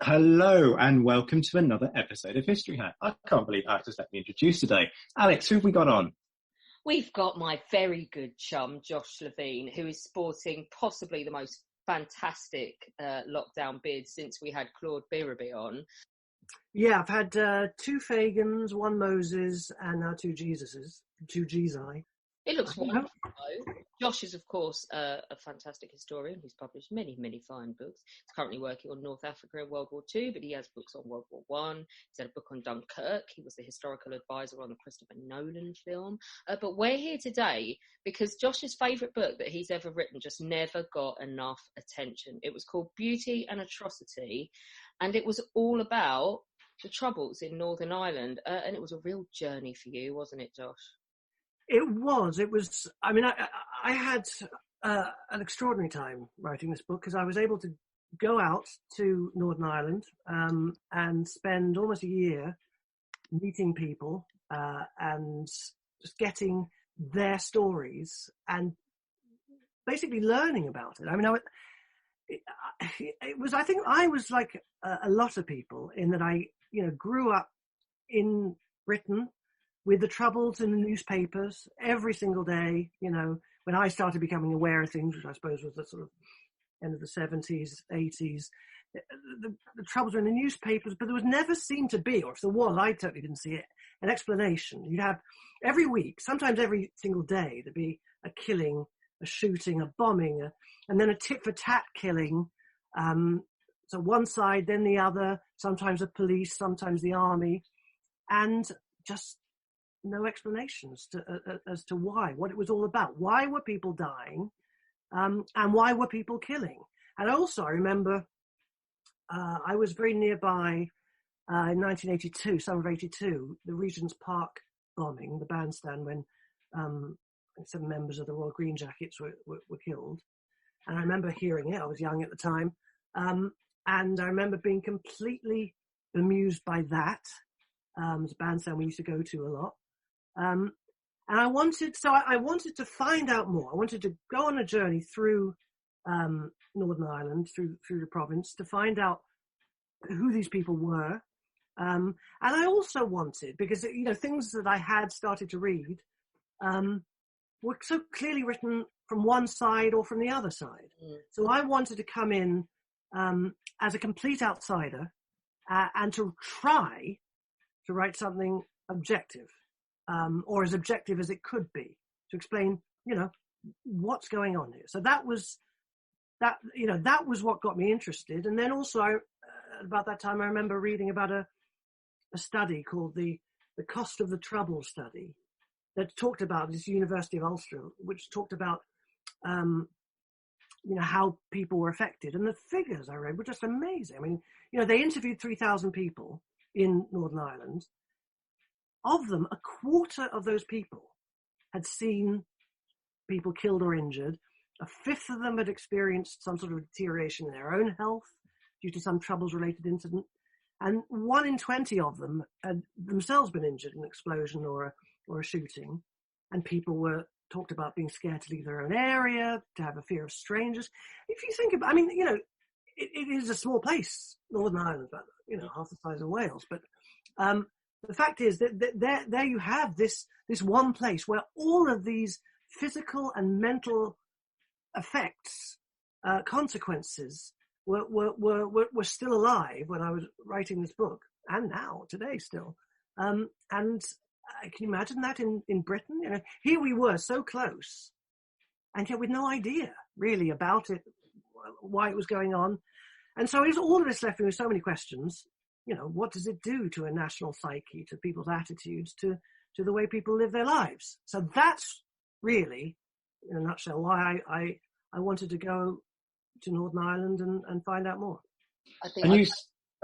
Hello and welcome to another episode of History Hack. I can't believe Alex has let me introduce today. Alex, who have we got on? We've got my very good chum, Josh Levine, who is sporting possibly the most fantastic lockdown beard since we had Claude Birraby on. Yeah, I've had two Fagans, one Moses, and now two Jesuses, two Jesi. It looks wonderful, though. Josh is, of course, a fantastic historian who's published many, many fine books. He's currently working on North Africa and World War II, but he has books on World War One. He's had a book on Dunkirk. He was the historical advisor on the Christopher Nolan film. But we're here today because Josh's favourite book that he's ever written just never got enough attention. It was called Beauty and Atrocity, and it was all about the Troubles in Northern Ireland. And it was a real journey for you, wasn't it, Josh? It was. I mean, I had an extraordinary time writing this book because I was able to go out to Northern Ireland and spend almost a year meeting people and just getting their stories and basically learning about it. I mean, I think I was like a lot of people in that I, grew up in Britain with the Troubles in the newspapers every single day, when I started becoming aware of things, which I suppose was the sort of end of the 70s, 80s, the Troubles were in the newspapers, but there was never seemed to be, or if there was, I totally didn't see it, an explanation. You'd have every week, sometimes every single day, there'd be a killing, a shooting, a bombing, and then a tit-for-tat killing. So one side, then the other, sometimes the police, sometimes the army, and just no explanations as to why, what it was all about. Why were people dying, and why were people killing? And also, I remember I was very nearby in 1982, summer of 82, the Regent's Park bombing, the bandstand when 7 members of the Royal Green Jackets were killed. And I remember hearing it. I was young at the time. And I remember being completely bemused by that. It was a bandstand we used to go to a lot. And I wanted to find out more. I wanted to go on a journey through Northern Ireland, through the province, to find out who these people were. And I also wanted, because, things that I had started to read were so clearly written from one side or from the other side. So I wanted to come in as a complete outsider and to try to write something objective. Or as objective as it could be, to explain, what's going on here. So that was what got me interested. And then also, about that time, I remember reading about a study called the Cost of the Trouble study that talked about this University of Ulster, which talked about, how people were affected. And the figures I read were just amazing. I mean, they interviewed 3,000 people in Northern Ireland. Of them, a quarter of those people had seen people killed or injured. A fifth of them had experienced some sort of deterioration in their own health due to some Troubles-related incident. And 1 in 20 of them had themselves been injured in an explosion or a shooting. And people were talked about being scared to leave their own area, to have a fear of strangers. If you think about, it is a small place, Northern Ireland, but, half the size of Wales. But the fact is that there you have this one place where all of these physical and mental effects, consequences were still alive when I was writing this book, and now today still. And can you imagine that in Britain? Here we were so close, and yet with no idea really about it, why it was going on. And so all of this left me with so many questions. What does it do to a national psyche, to people's attitudes, to the way people live their lives? So that's really, in a nutshell, why I wanted to go to Northern Ireland and find out more.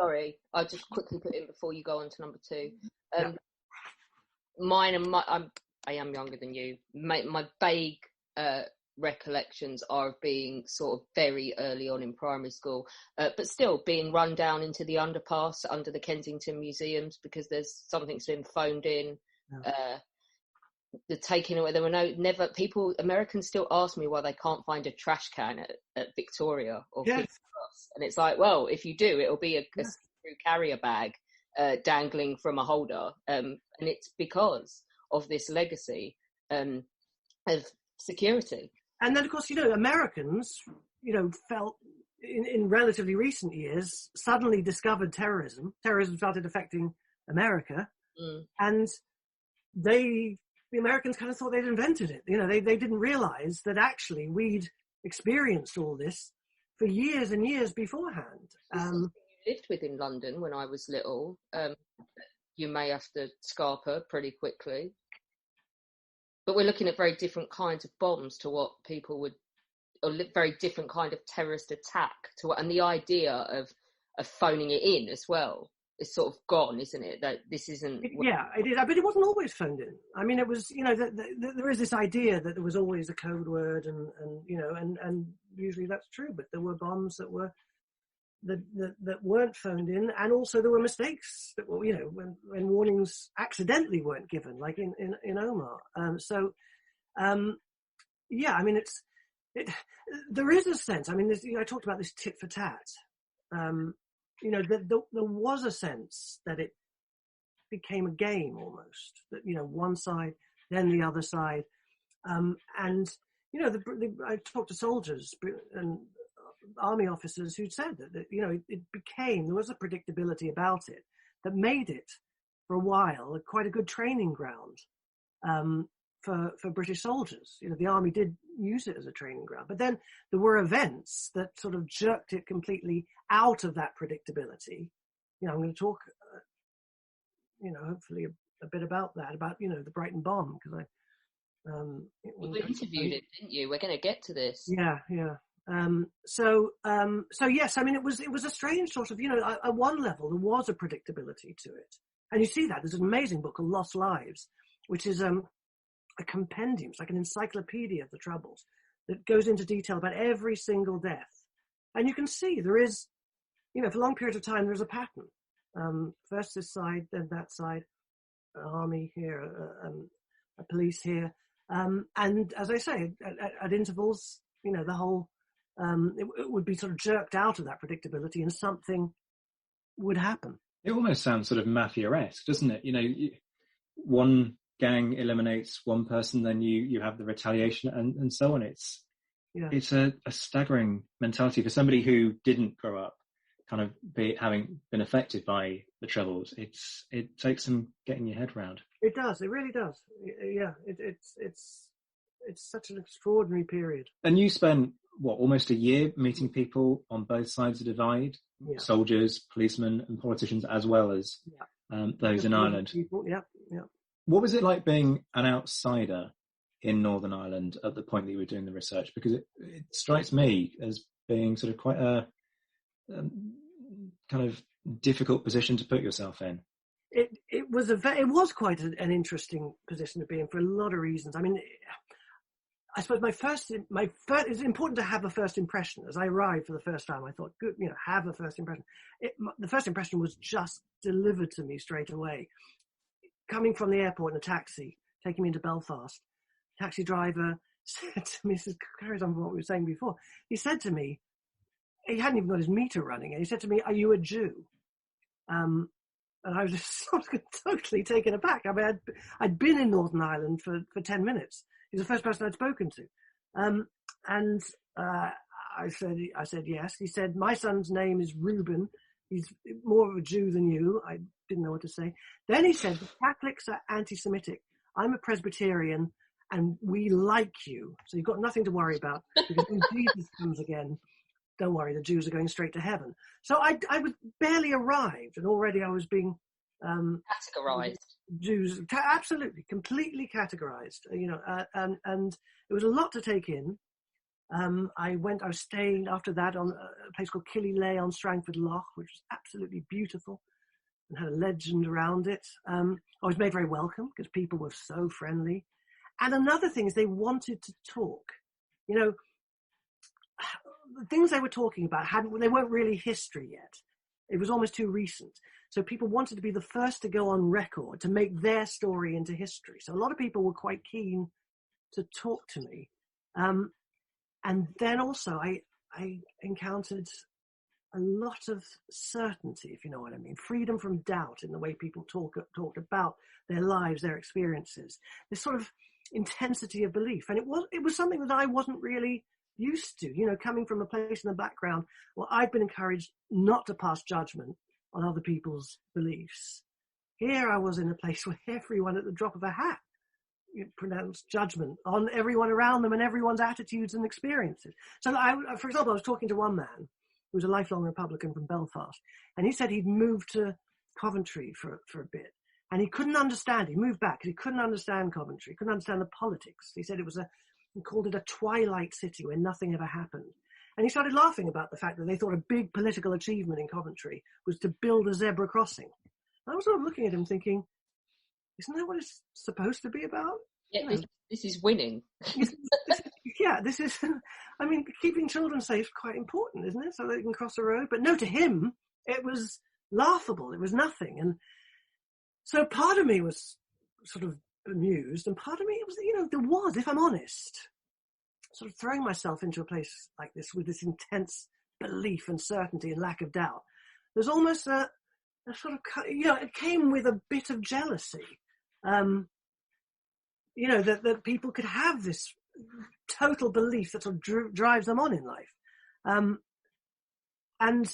Sorry, I'll just quickly put in before you go on to number 2. Yeah. I am younger than you. My vague recollections are of being sort of very early on in primary school, but still being run down into the underpass under the Kensington Museums because there's something's been phoned in. the taking away. There were Americans still ask me why they can't find a trash can at Victoria or King's Cross. And it's like, well, if you do, it'll be a see-through carrier bag dangling from a holder. And it's because of this legacy of security. And then, of course, Americans, felt in relatively recent years, suddenly discovered terrorism. Terrorism started affecting America. And the Americans kind of thought they'd invented it. They didn't realize that actually we'd experienced all this for years and years beforehand. You lived with in London when I was little. You may have to scarper pretty quickly. But we're looking at very different kinds of bombs to what people would, or very different kind of terrorist attack to what, and the idea of phoning it in as well is sort of gone, isn't it? That this isn't. Yeah, it is. But it wasn't always phoned in. I mean, it was. There is this idea that there was always a code word, and usually that's true. But there were bombs that were that weren't phoned in, and also there were mistakes that were, when warnings accidentally weren't given, like in Omar. Yeah, I mean, there is a sense. I mean, I talked about this tit for tat. There was a sense that it became a game almost. That one side, then the other side, and I talked to soldiers and army officers who said that there was a predictability about it that made it for a while quite a good training ground for British soldiers. The army did use it as a training ground, but then there were events that sort of jerked it completely out of that predictability. I'm going to talk hopefully a bit about that, about the Brighton bomb, because you interviewed it, didn't you? We're going to get to this. Yeah. So yes, I mean, it was a strange sort of, at one level, there was a predictability to it. And you see that. There's an amazing book called Lost Lives, which is a compendium. It's like an encyclopedia of the Troubles that goes into detail about every single death. And you can see there is, for a long period of time, there's a pattern. First this side, then that side, army here, a police here. And as I say, at intervals, the whole, it would be sort of jerked out of that predictability and something would happen. It almost sounds sort of mafia-esque, doesn't it? One gang eliminates one person, then you have the retaliation and so on. It's a staggering mentality for somebody who didn't grow up kind of having been affected by the Troubles. It takes some getting your head round. It does. It really does. Yeah. It's such an extraordinary period. And you spent almost a year meeting people on both sides of the divide, soldiers, policemen, and politicians, as well as those in Ireland. People. Yeah. What was it like being an outsider in Northern Ireland at the point that you were doing the research? Because it strikes me as being sort of quite a kind of difficult position to put yourself in. It was quite an interesting position to be in for a lot of reasons. I mean, I suppose it's important to have a first impression. As I arrived for the first time, I thought, good, have a first impression. The first impression was just delivered to me straight away. Coming from the airport in a taxi, taking me into Belfast, taxi driver said to me, this carries on from what we were saying before, he said to me, he hadn't even got his meter running, and he said to me, "Are you a Jew?" And I was just sort of totally taken aback. I mean, I'd been in Northern Ireland for 10 minutes. He's the first person I'd spoken to. And I said yes. He said, "My son's name is Reuben. He's more of a Jew than you." I didn't know what to say. Then he said, "The Catholics are anti-Semitic. I'm a Presbyterian, and we like you. So you've got nothing to worry about, because when Jesus comes again, don't worry, the Jews are going straight to heaven." So I was barely arrived, and already I was being categorized. Jews, absolutely, completely categorized. And it was a lot to take in. I was staying after that on a place called Killyleagh on Strangford Lough, which was absolutely beautiful and had a legend around it. I was made very welcome because people were so friendly. And another thing is they wanted to talk. The things they were talking about they weren't really history yet. It was almost too recent. So people wanted to be the first to go on record, to make their story into history. So a lot of people were quite keen to talk to me. And then also I encountered a lot of certainty, if you know what I mean, freedom from doubt in the way people talked about their lives, their experiences, this sort of intensity of belief. And it was something that I wasn't really used to, you know, coming from a place in the background where I've been encouraged not to pass judgment on other people's beliefs. Here I was in a place where everyone at the drop of a hat pronounced judgment on everyone around them and everyone's attitudes and experiences. So for example, I was talking to one man who was a lifelong Republican from Belfast, and he said he'd moved to Coventry for a bit, and he couldn't understand. He moved back because he couldn't understand Coventry, he couldn't understand the politics. He said he called it a twilight city where nothing ever happened. And he started laughing about the fact that they thought a big political achievement in Coventry was to build a zebra crossing. And I was sort of looking at him thinking, isn't that what it's supposed to be about? Yeah, you know, this is winning. This is, I mean, keeping children safe is quite important, isn't it? So they can cross the road. But no, to him, it was laughable. It was nothing. And so part of me was sort of amused, and part of me, it was, you know, there was, if I'm honest, sort of throwing myself into a place like this with this intense belief and certainty and lack of doubt. There's almost a sort of, you know, it came with a bit of jealousy. You know, that people could have this total belief that sort of drives them on in life. And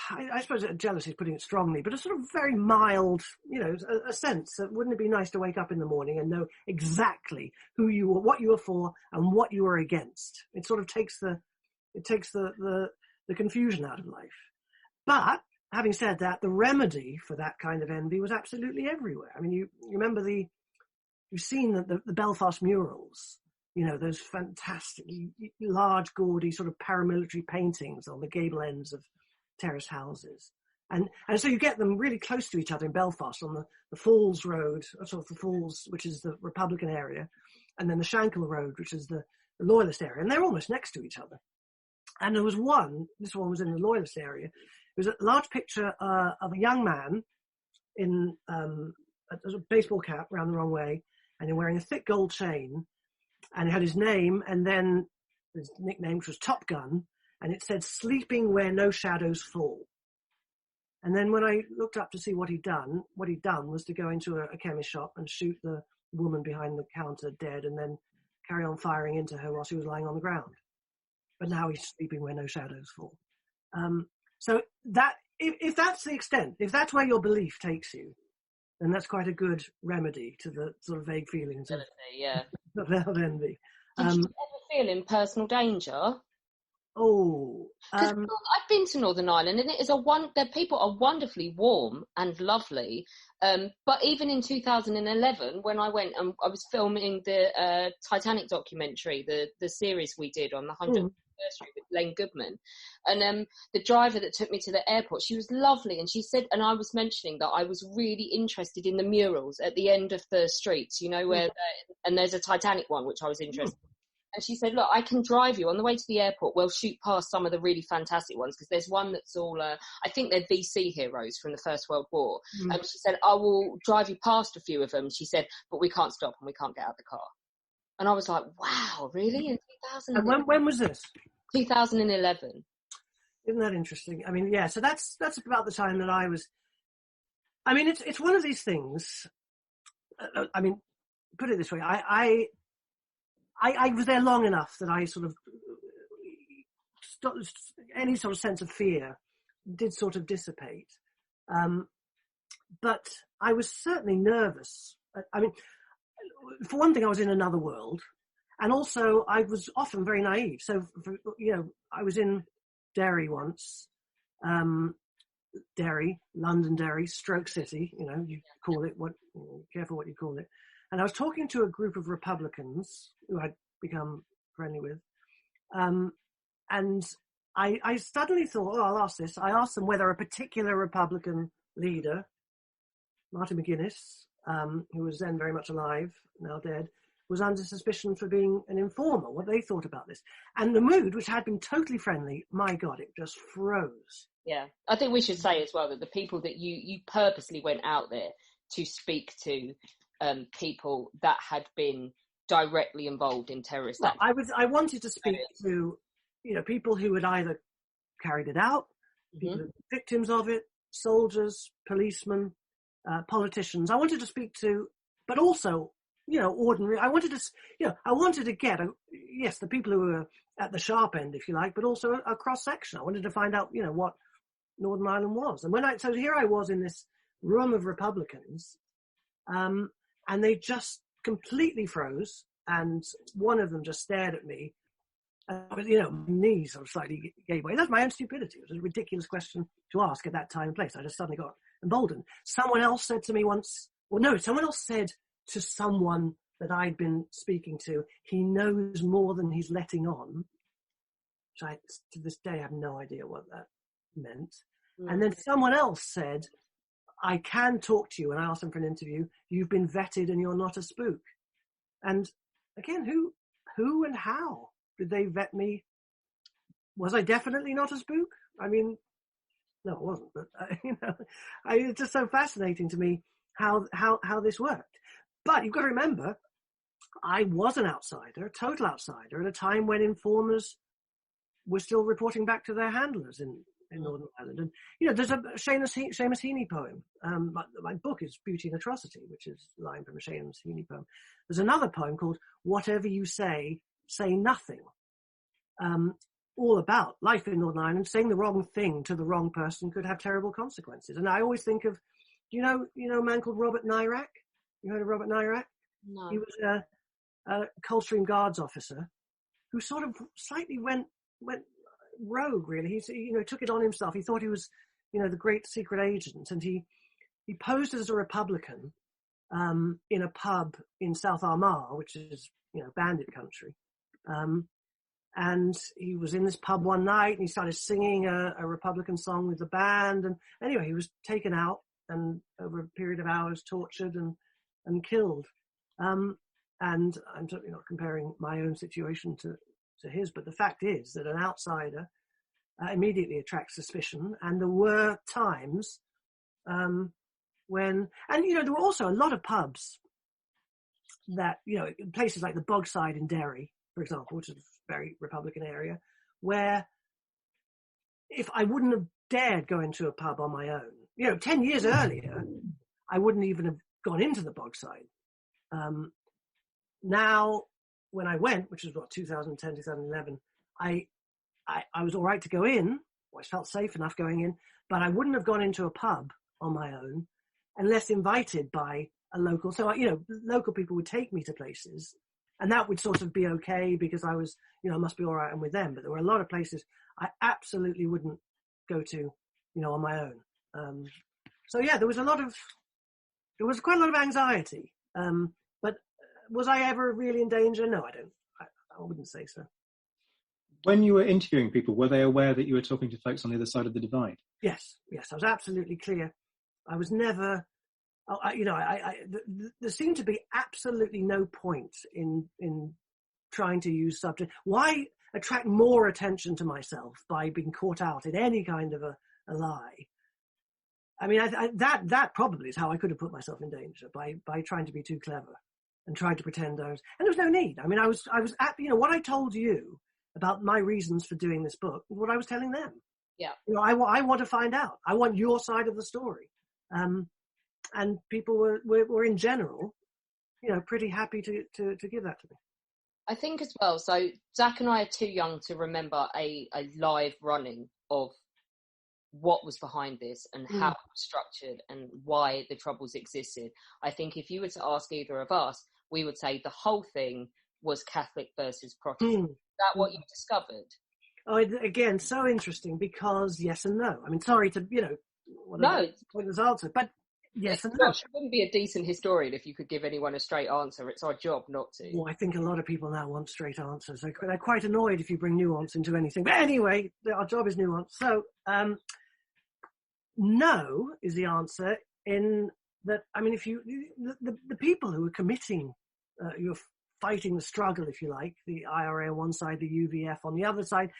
I suppose jealousy is putting it strongly, but a sort of very mild, you know, a sense that wouldn't it be nice to wake up in the morning and know exactly who you were, what you were for, and what you were against. It sort of takes the confusion out of life. But having said that, the remedy for that kind of envy was absolutely everywhere. I mean, you remember you've seen the Belfast murals, you know, those fantastic, large, gaudy sort of paramilitary paintings on the gable ends of terrace houses. And so you get them really close to each other in Belfast on the Falls Road, sort of the Falls, which is the Republican area, and then the Shankill Road, which is the Loyalist area. And they're almost next to each other. And there was this one was in the Loyalist area. It was a large picture of a young man in a baseball cap round the wrong way, and he's wearing a thick gold chain, and he had his name and then his nickname, which was Top Gun, and it said "Sleeping where no shadows fall." And then when I looked up to see what he'd done was to go into a chemist shop and shoot the woman behind the counter dead, and then carry on firing into her while she was lying on the ground. But now he's sleeping where no shadows fall. So that, if that's the extent, if that's where your belief takes you, then that's quite a good remedy to the sort of vague feelings of envy. Did you ever feel in personal danger? I've been to Northern Ireland, and it is the people are wonderfully warm and lovely. But even in 2011, when I went and I was filming the Titanic documentary, the series we did on the 100th anniversary with Len Goodman, and the driver that took me to the airport, she was lovely, and she said, and I was mentioning that I was really interested in the murals at the end of the streets, you know, where and there's a Titanic one which I was interested in. And she said, look, I can drive you on the way to the airport. We'll shoot past some of the really fantastic ones, because there's one that's all, I think they're VC heroes from the First World War. And she said, I will drive you past a few of them. She said, but we can't stop and we can't get out of the car. And I was like, wow, really? In 2011? And when was this? 2011. Isn't that interesting? I mean, yeah, so that's about the time that I was, I mean, it's one of these things, I mean, put it this way, I was there long enough that I sort of any sort of sense of fear did sort of dissipate. But I was certainly nervous. I mean, for one thing, I was in another world, and also I was often very naive. So, you know, I was in Derry once, Londonderry, Stroke City. You know, you call it careful what you call it. And I was talking to a group of Republicans who I'd become friendly with. And I suddenly thought, I'll ask this. I asked them whether a particular Republican leader, Martin McGuinness, who was then very much alive, now dead, was under suspicion for being an informer, what they thought about this. And the mood, which had been totally friendly, my God, it just froze. Yeah, I think we should say as well that the people that you purposely went out there to speak to, people that had been directly involved in terrorist acts. I wanted to speak to, people who had either carried it out, people who were victims of it, soldiers, policemen, politicians. I wanted to speak to, but also, ordinary. I wanted to get, the people who were at the sharp end, if you like, but also a cross section. I wanted to find out, what Northern Ireland was. And so here I was in this room of Republicans, and they just completely froze. And one of them just stared at me. My knees sort of slightly gave way. That's my own stupidity. It was a ridiculous question to ask at that time and place. I just suddenly got emboldened. Someone else said to me once, someone else said to someone that I'd been speaking to, he knows more than he's letting on. Which I, to this day, have no idea what that meant. And then someone else said, I can talk to you. And I asked them for an interview. You've been vetted and you're not a spook. And again, who and how did they vet me? Was I definitely not a spook? I mean, no, I wasn't, but it's just so fascinating to me how this worked. But you've got to remember, I was an outsider, a total outsider, at a time when informers were still reporting back to their handlers in Northern Ireland. And, there's a Seamus Heaney poem. My book is Beauty and Atrocity, which is a line from a Seamus Heaney poem. There's another poem called Whatever You Say, Say Nothing. All about life in Northern Ireland. Saying the wrong thing to the wrong person could have terrible consequences. And I always think of, a man called Robert Nairac? You heard of Robert Nairac? No. He was a Coldstream Guards officer who sort of slightly went rogue, really. He took it on himself. He thought he was, the great secret agent, and he posed as a Republican in a pub in South Armagh, which is, bandit country. And he was in this pub one night and he started singing a Republican song with the band. And anyway, he was taken out and over a period of hours tortured and killed. And I'm certainly not comparing my own situation to his, but the fact is that an outsider immediately attracts suspicion. And there were times when, and there were also a lot of pubs that, places like the Bogside in Derry, for example, which is a very Republican area, where if I wouldn't have dared go into a pub on my own, 10 years earlier, I wouldn't even have gone into the Bogside. Now, when I went, which was 2010, 2011, I was all right to go in. I felt safe enough going in, but I wouldn't have gone into a pub on my own unless invited by a local. So, local people would take me to places, and that would sort of be okay because I was, I must be all right and with them. But there were a lot of places I absolutely wouldn't go to, on my own. So yeah, there was quite a lot of anxiety. But was I ever really in danger? No, I wouldn't say so. When you were interviewing people, were they aware that you were talking to folks on the other side of the divide? Yes, I was absolutely clear. I was never, there seemed to be absolutely no point in trying to use subject. Why attract more attention to myself by being caught out in any kind of a lie? I mean, that probably is how I could have put myself in danger, by trying to be too clever and trying to pretend I was. And there was no need. I mean, I was at, what I told you about my reasons for doing this book, what I was telling them. Yeah. I want to find out. I want your side of the story. And people were in general, pretty happy to give that to me. I think as well, so Zach and I are too young to remember a live running of what was behind this and how it was structured and why the troubles existed. I think if you were to ask either of us, we would say the whole thing was Catholic versus Protestant. Is that what you discovered? Oh, again, so interesting because yes and no. I mean, sorry to, pointless answer, but yes and no. You wouldn't be a decent historian if you could give anyone a straight answer. It's our job not to. Well, I think a lot of people now want straight answers. They're quite annoyed if you bring nuance into anything. But anyway, our job is nuance. So, no is the answer in that, I mean, if the people who are committing, you're fighting the struggle, if you like, the IRA on one side, the UVF on the other side,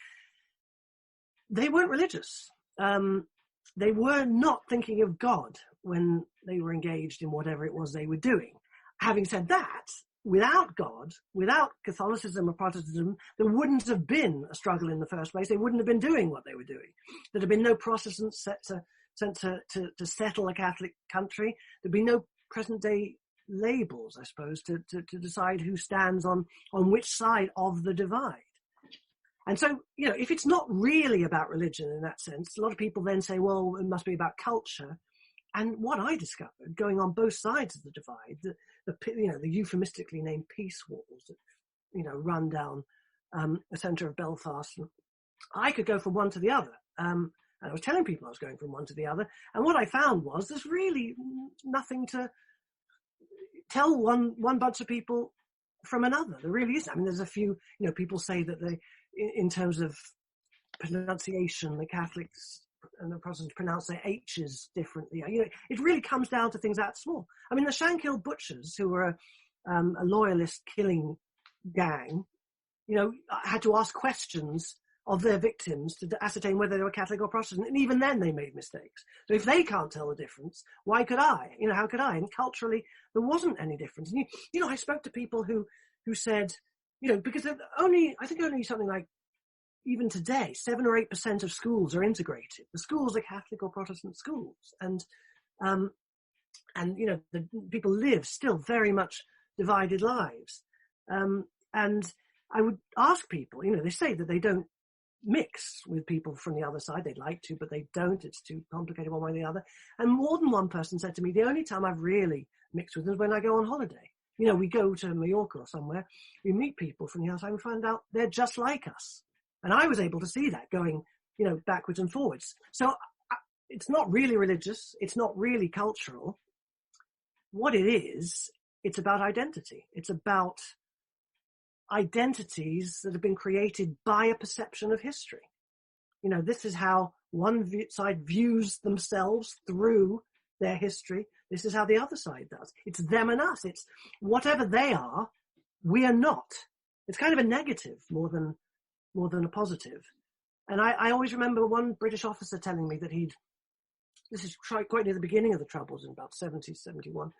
they weren't religious. they were not thinking of God when they were engaged in whatever it was they were doing. Having said that, without God, without Catholicism or Protestantism, there wouldn't have been a struggle in the first place. They wouldn't have been doing what they were doing. There'd have been no Protestants sent to settle a Catholic country. There'd be no present-day labels, I suppose, to decide who stands on which side of the divide. And so, if it's not really about religion in that sense, a lot of people then say, well, it must be about culture. And what I discovered, going on both sides of the divide, the euphemistically named peace walls that, run down the centre of Belfast, I could go from one to the other. And I was telling people I was going from one to the other. And what I found was there's really nothing to tell one bunch of people from another. There really isn't. I mean, there's a few, people say that in terms of pronunciation, the Catholics and the Protestants pronounce their H's differently. It really comes down to things that small. I mean, the Shankill Butchers, who were a loyalist killing gang, had to ask questions of their victims to ascertain whether they were Catholic or Protestant. And even then they made mistakes. So if they can't tell the difference, why could I? How could I? And culturally, there wasn't any difference. And I spoke to people who said, because only something like, even today, 7 or 8% of schools are integrated. The schools are Catholic or Protestant schools. And the people live still very much divided lives. And I would ask people, they say that they don't mix with people from the other side. They'd like to, but they don't. It's too complicated one way or the other. And more than one person said to me, the only time I've really mixed with them is when I go on holiday. We go to Mallorca or somewhere, we meet people from the outside and find out they're just like us. And I was able to see that going, backwards and forwards. So it's not really religious. It's not really cultural. What it is, it's about identity. It's about identities that have been created by a perception of history. This is how one side views themselves through their history. This is how the other side does. It's them and us. It's whatever they are, we are not. It's kind of a negative more than a positive. And I always remember one British officer telling me that this is quite near the beginning of the Troubles in about 70, 71.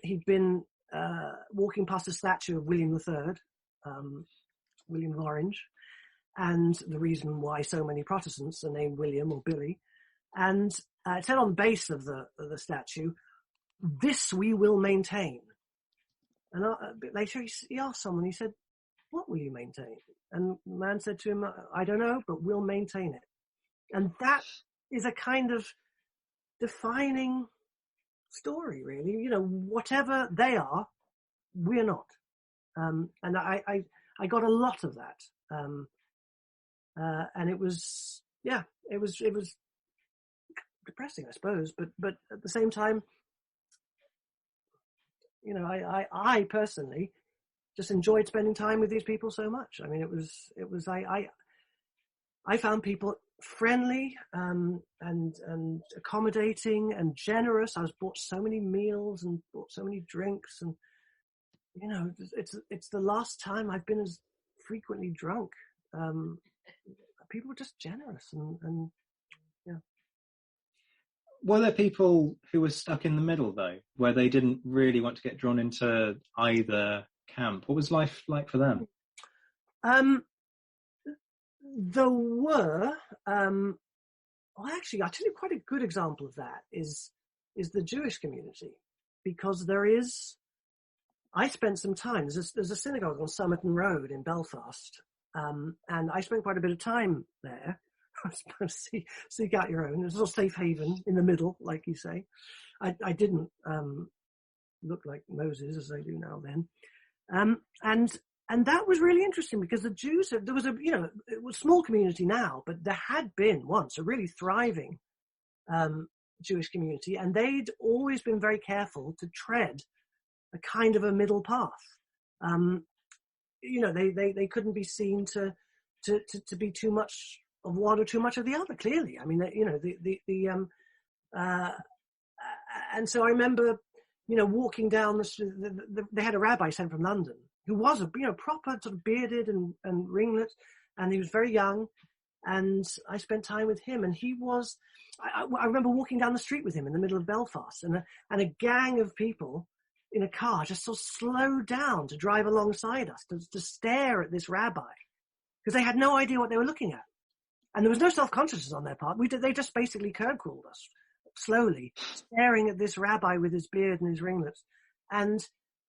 He'd been walking past a statue of William III, William of Orange, and the reason why so many Protestants are named William or Billy. And it said on the base of the statue, "This we will maintain." And a bit later he asked someone, he said, "What will you maintain?" And the man said to him, "I don't know, but we'll maintain it." And that is a kind of defining story, really. Whatever they are, we're not. And I got a lot of that. And it was depressing, I suppose, but at the same time, I personally just enjoyed spending time with these people so much. I mean, I found people friendly, and accommodating and generous. I was bought so many meals and bought so many drinks, and, it's the last time I've been as frequently drunk. People were just generous and yeah. Were there people who were stuck in the middle, though, where they didn't really want to get drawn into either camp? What was life like for them? There were, actually, I'll tell you quite a good example of that is the Jewish community, because I spent some time, there's a synagogue on Somerton Road in Belfast, and I spent quite a bit of time there. I was supposed to seek out your own. There's a little safe haven in the middle, like you say. I didn't look like Moses as I do now then. And that was really interesting, because the Jews, there was it was a small community now, but there had been once a really thriving Jewish community, and they'd always been very careful to tread a kind of a middle path. They couldn't be seen to be too much of one or too much of the other, clearly. I mean, and so I remember, walking down the street, they had a rabbi sent from London who was a proper sort of bearded and ringlet, and he was very young, And I spent time with him, and he was, I remember walking down the street with him in the middle of Belfast, and a gang of people in a car just sort of slowed down to drive alongside us, to stare at this rabbi, because they had no idea what they were looking at. And there was no self-consciousness on their part. They just basically curb-crawled us, slowly, staring at this rabbi with his beard and his ringlets. And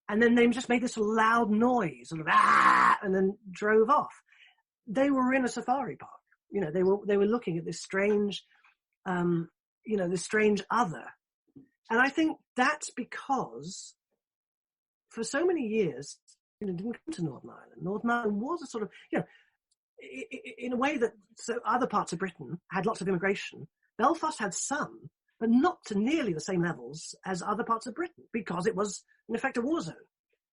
then they just made this loud noise, sort of, and then drove off. They were in a safari park. You know, they were looking at this strange, this strange other. And I think that's because for so many years, it didn't come to Northern Ireland. Northern Ireland was a sort of, in a way that so other parts of Britain had lots of immigration. Belfast had some, but not to nearly the same levels as other parts of Britain, because it was, in effect, a war zone.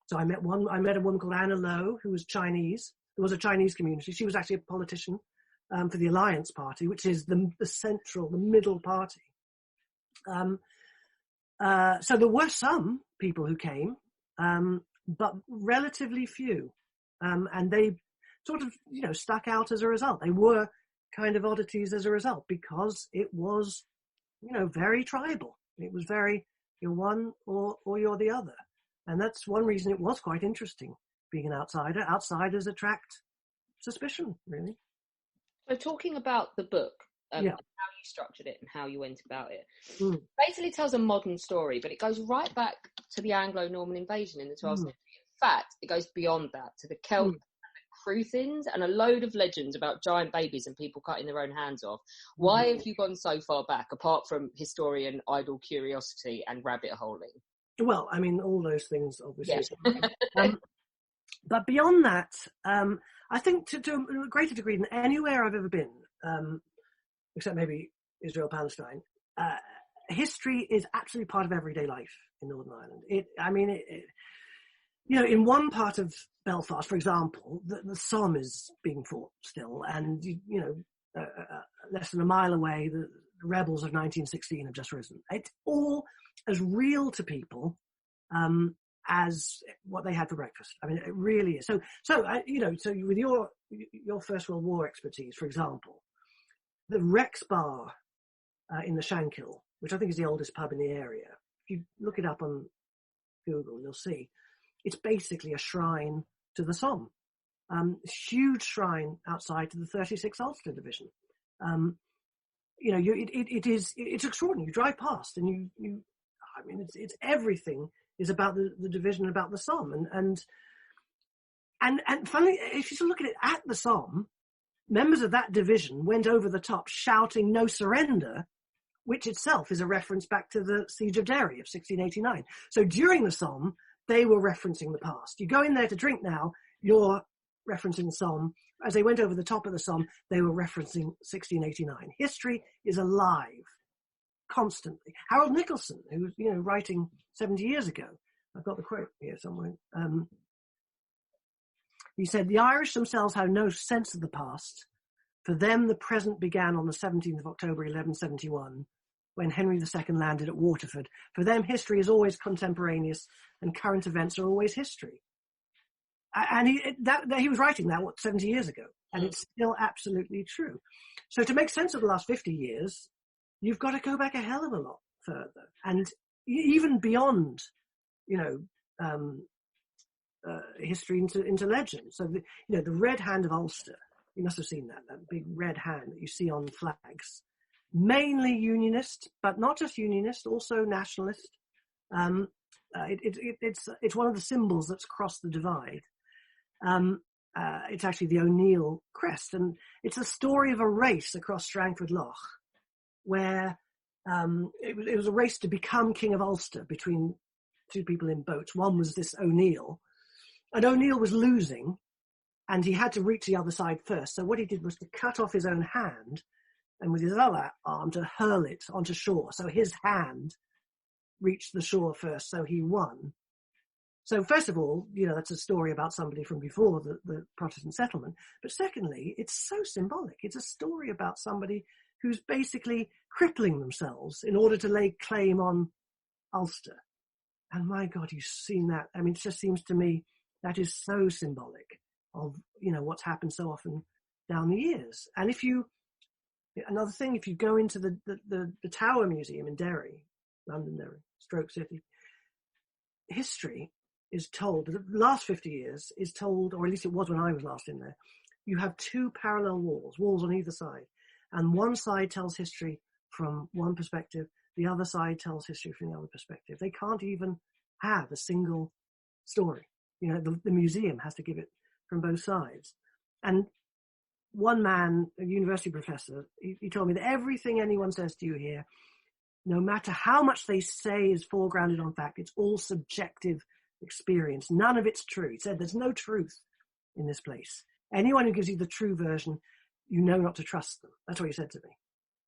So I met a woman called Anna Lowe, who was Chinese. There was a Chinese community. She was actually a politician for the Alliance Party, which is the middle party. So there were some people who came, but relatively few. And they sort of, stuck out as a result. They were kind of oddities as a result, because it was, very tribal. It was very, you're one or you're the other. And that's one reason it was quite interesting being an outsider. Outsiders attract suspicion, really. So talking about the book, how you structured it and how you went about it, basically tells a modern story, but it goes right back to the Anglo-Norman invasion in the 12th century. In fact, it goes beyond that to the Celts and the Cruthins and a load of legends about giant babies and people cutting their own hands off. Why have you gone so far back, apart from historian idle curiosity and rabbit holing? Well, I mean, all those things, obviously. Yes. But beyond that, I think to a greater degree than anywhere I've ever been, except maybe Israel, Palestine, history is absolutely part of everyday life in Northern Ireland. In one part of Belfast, for example, the Somme is being fought still, and less than a mile away, the rebels of 1916 have just risen. It's all as real to people as what they had for breakfast. I mean, it really is. So with your First World War expertise, for example, the Rex Bar in the Shankill, which I think is the oldest pub in the area, if you look it up on Google, you'll see it's basically a shrine to the Somme. Huge shrine outside to the 36th Ulster Division. It's extraordinary. You drive past and it's everything is about the division, about the Somme. And finally, if you look at it at the Somme, members of that division went over the top shouting "No surrender," which itself is a reference back to the Siege of Derry of 1689. So during the Somme, they were referencing the past. You go in there to drink now, you're referencing the Somme. As they went over the top of the Somme, they were referencing 1689. History is alive constantly. Harold Nicholson, who was, writing 70 years ago, I've got the quote here somewhere. He said, "The Irish themselves have no sense of the past. For them, the present began on the 17th of October, 1171, when Henry II landed at Waterford. For them, history is always contemporaneous and current events are always history." And he was writing that 70 years ago, and it's still absolutely true. So to make sense of the last 50 years, you've got to go back a hell of a lot further, and even beyond, history into legend. So the Red Hand of Ulster, you must have seen that big red hand that you see on flags, mainly Unionist, but not just Unionist, also nationalist. It's one of the symbols that's crossed the divide. It's actually the O'Neill crest, and it's a story of a race across Strangford Lough, where it was a race to become King of Ulster between two people in boats. One was this O'Neill, and O'Neill was losing, and he had to reach the other side first. So what he did was to cut off his own hand, and with his other arm to hurl it onto shore. So his hand reached the shore first, so he won. So first of all, that's a story about somebody from before the Protestant settlement. But secondly, it's so symbolic. It's a story about somebody who's basically crippling themselves in order to lay claim on Ulster. And my God, you've seen that. I mean, it just seems to me that is so symbolic of, what's happened so often down the years. And another thing, if you go into the Tower Museum in Derry, London, Derry, Stroke City, history is told, the last 50 years is told, or at least it was when I was last in there, you have two parallel walls on either side. And one side tells history from one perspective, the other side tells history from the other perspective. They can't even have a single story. The museum has to give it from both sides. And one man, a university professor, he told me that everything anyone says to you here, no matter how much they say is foregrounded on fact, it's all subjective experience. None of it's true. He said there's no truth in this place. Anyone who gives you the true version, you know not to trust them. That's what he said to me.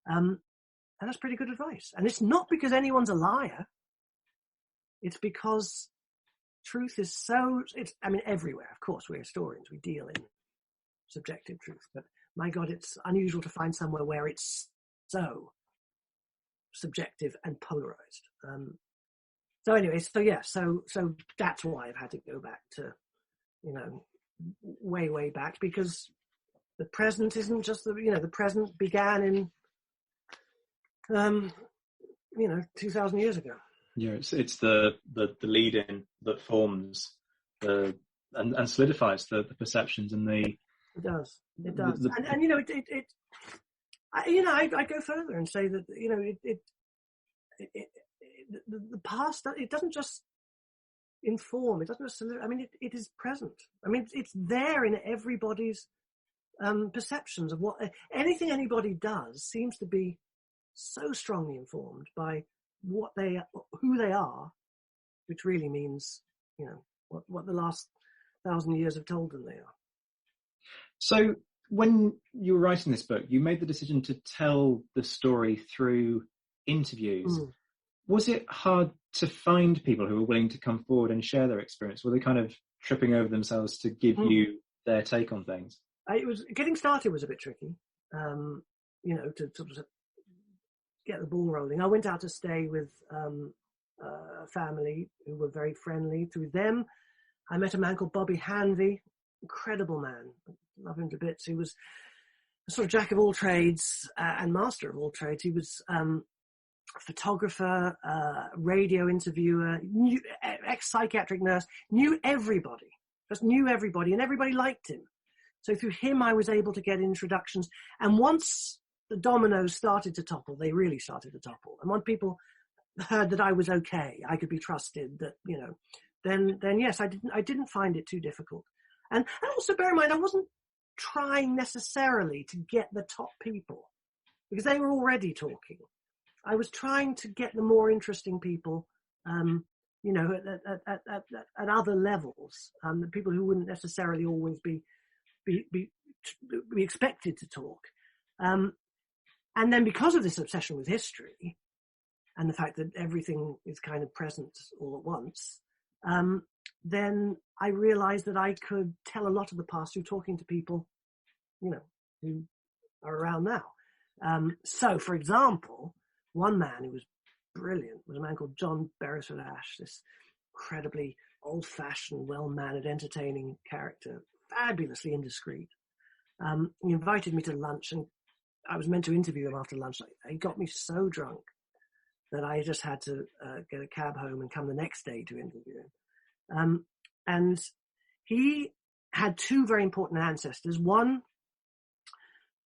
And that's pretty good advice. And it's not because anyone's a liar. It's because truth is everywhere. Of course, we're historians. We deal in subjective truth. But my God, it's unusual to find somewhere where it's so subjective and polarized. So anyway, so that's why I've had to go back to, way back, because the present isn't just the present began in, 2,000 years ago. Yeah, it's the lead in that forms and solidifies the perceptions and the. It does. And I go further and say that the past, it doesn't just inform. It doesn't just. It is present. It's there in everybody's perceptions of what anything anybody does seems to be so strongly informed by who they are, which really means what the last 1,000 years have told them they are. So when you were writing this book, you made the decision to tell the story through interviews. Mm. Was it hard to find people who were willing to come forward and share their experience? Were they kind of tripping over themselves to give you their take on things? Getting started was a bit tricky, to sort of get the ball rolling. I went out to stay with a family who were very friendly. Through them, I met a man called Bobby Hanvey, incredible man. Love him to bits. He was a sort of jack of all trades and master of all trades. He was a photographer, radio interviewer, ex-psychiatric nurse, knew everybody, and everybody liked him. So through him, I was able to get introductions. And once the dominoes started to topple, they really started to topple. And when people heard that I was okay, I could be trusted, that, then yes, I didn't find it too difficult. And also bear in mind, I wasn't trying necessarily to get the top people, because they were already talking. I was trying to get the more interesting people, at other levels, the people who wouldn't necessarily always be expected to talk. And then because of this obsession with history and the fact that everything is kind of present all at once, then I realized that I could tell a lot of the past through talking to people, who are around now. So, for example, one man who was brilliant was a man called John Beresford Ash, this incredibly old-fashioned, well-mannered, entertaining character, fabulously indiscreet. He invited me to lunch, and I was meant to interview him after lunch. He got me so drunk that I just had to get a cab home and come the next day to interview him. And he had two very important ancestors. One,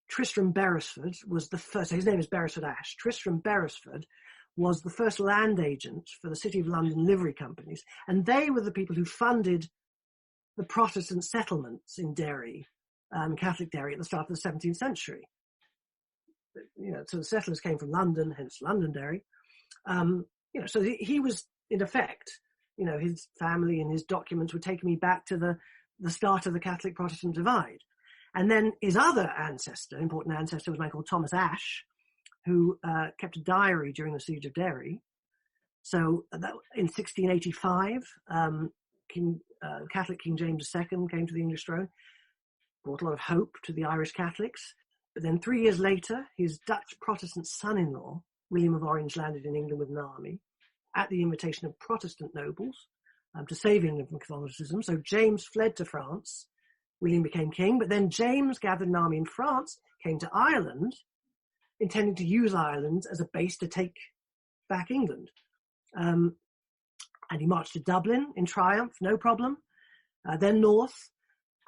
Tristram Beresford, was the first. His name is Beresford Ash. Tristram Beresford was the first land agent for the City of London livery companies, and they were the people who funded the Protestant settlements in Derry, Catholic Derry, at the start of the 17th century. So the settlers came from London, hence Londonderry. So he was, in effect, his family and his documents were taking me back to the start of the Catholic-Protestant divide. And then his other important ancestor, was a man called Thomas Ashe, who kept a diary during the siege of Derry. So in 1685, Catholic King James II came to the English throne, brought a lot of hope to the Irish Catholics. But then 3 years later, his Dutch Protestant son-in-law, William of Orange, landed in England with an army at the invitation of Protestant nobles to save England from Catholicism. So James fled to France William became king, but then James gathered an army in France, came to Ireland, intending to use Ireland as a base to take back England. And he marched to Dublin in triumph, no problem. Then north,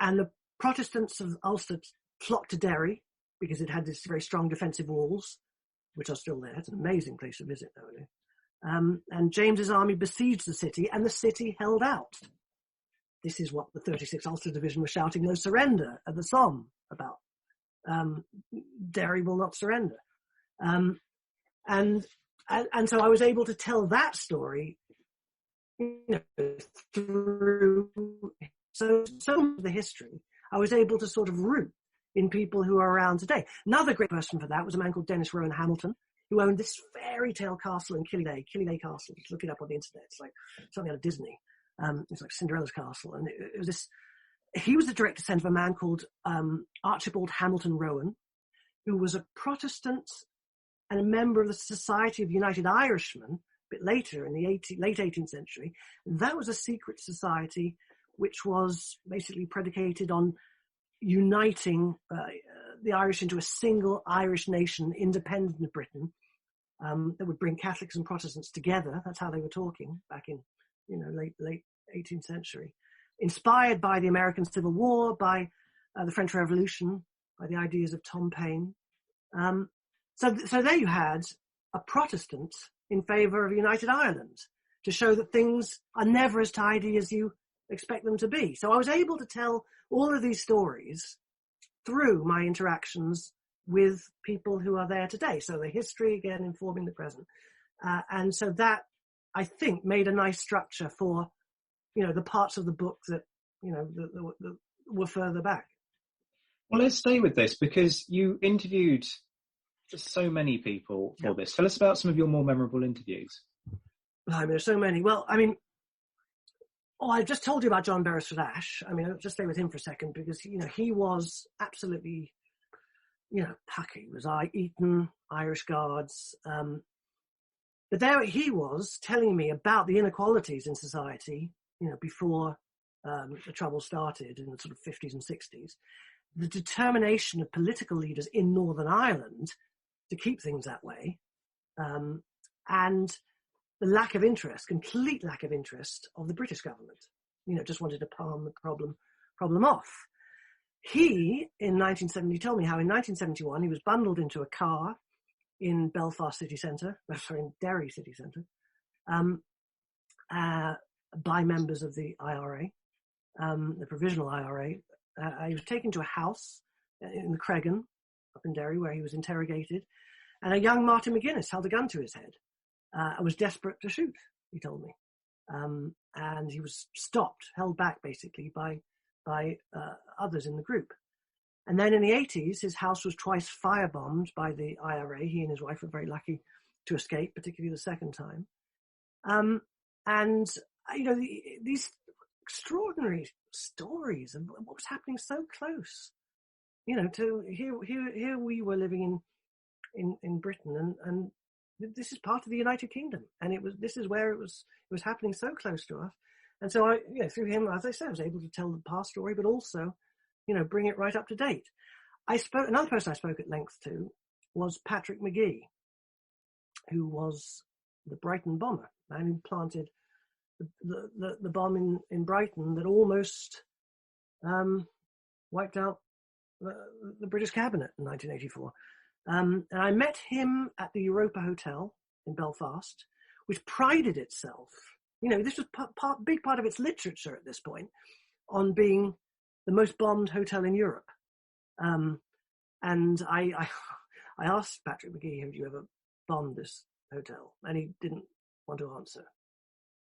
and the Protestants of Ulster flocked to Derry because it had these very strong defensive walls, which are still there. It's an amazing place to visit, though. And James's army besieged the city, and the city held out. This is what the 36th Ulster Division was shouting, "No surrender," at the Somme about. Derry will not surrender. And so I was able to tell that story, through so of the history. I was able to sort of root in people who are around today. Another great person for that was a man called Dennis Rowan Hamilton, who owned this fairy tale castle in Killyleagh Castle. You can look it up on the internet. It's like something out of Disney. It's like Cinderella's castle. And it was this, he was the direct descendant of a man called Archibald Hamilton Rowan, who was a Protestant and a member of the Society of United Irishmen, a bit later in the late 18th century. And that was a secret society which was basically predicated on uniting the Irish into a single Irish nation, independent of Britain, that would bring Catholics and Protestants together. That's how they were talking back in, late 18th century. Inspired by the American Civil War, by the French Revolution, by the ideas of Tom Paine. So there you had a Protestant in favour of United Ireland, to show that things are never as tidy as you expect them to be. So I was able to tell all of these stories through my interactions with people who are there today. So the history, again, informing the present. And so that, I think, made a nice structure for, the parts of the book that, that were further back. Well, let's stay with this, because you interviewed just so many people for this. Tell us about some of your more memorable interviews. There's so many. Well, I just told you about John Beresford Ashe. I'll just stay with him for a second, because, he was absolutely, pucky. He was Eton, Irish Guards. But there he was telling me about the inequalities in society, before the trouble started in the sort of 50s and 60s. The determination of political leaders in Northern Ireland to keep things that way. And the lack of interest, complete lack of interest of the British government, just wanted to palm the problem off. He, in 1970, told me how in 1971 he was bundled into a car in Belfast city centre, in Derry city centre, by members of the IRA, the provisional IRA. He was taken to a house in the Cregan, up in Derry, where he was interrogated, and a young Martin McGuinness held a gun to his head. I was desperate to shoot, he told me. And he was stopped, held back basically by others in the group. And then in the 80s, his house was twice firebombed by the IRA. He and his wife were very lucky to escape, particularly the second time. These extraordinary stories of what was happening so close, to here we were living in Britain, and this is part of the United Kingdom, and this is where it was happening so close to us. And so I, through him, as I said, I was able to tell the past story, but also, bring it right up to date. Another person I spoke at length to was Patrick McGee, who was the Brighton bomber, man who planted the bomb in Brighton that almost wiped out the British cabinet in 1984. And I met him at the Europa Hotel in Belfast, which prided itself, this was big part of its literature at this point, on being the most bombed hotel in Europe. And I asked Patrick McGee, have you ever bombed this hotel? And he didn't want to answer,